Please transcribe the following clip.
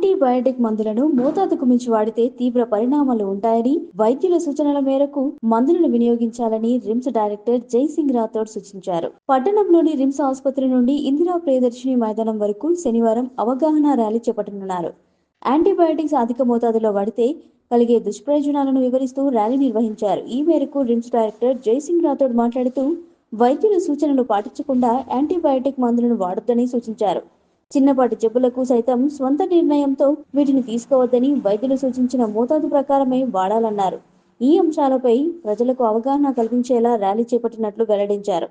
Antibiotic మందులను మోతాదుకు మించి వాడితే తీవ్ర పరిణామాలు ఉంటాయని, వైద్యుల సూచనల మేరకు మందులను వినియోగించాలని రిమ్స్ డైరెక్టర్ జైసింగ్ రాథోడ్ సూచించారు. పట్టణంలోని రిమ్స్ ఆసుపత్రి నుండి ఇందిరా ప్రియదర్శిని మైదానం వరకు శనివారం అవగాహన ర్యాలీ చేపట్టనున్నారు. యాంటీబయాటిక్స్ అధిక మోతాదులో వాడితే కలిగే దుష్ప్రయోజనాలను వివరిస్తూ ర్యాలీ నిర్వహించారు. ఈ మేరకు రిమ్స్ డైరెక్టర్ జైసింగ్ రాథోడ్ మాట్లాడుతూ, వైద్యుల సూచనలు పాటించకుండా యాంటీబయాటిక్ మందులను వాడొద్దని సూచించారు. చిన్నపాటి జబ్బులకు సైతం స్వంత నిర్ణయంతో వీటిని తీసుకోవద్దని, వైద్యులు సూచించిన మోతాదు ప్రకారమే వాడాలన్నారు. ఈ అంశాలపై ప్రజలకు అవగాహన కల్పించేలా ర్యాలీ చేపట్టినట్లు వెల్లడించారు.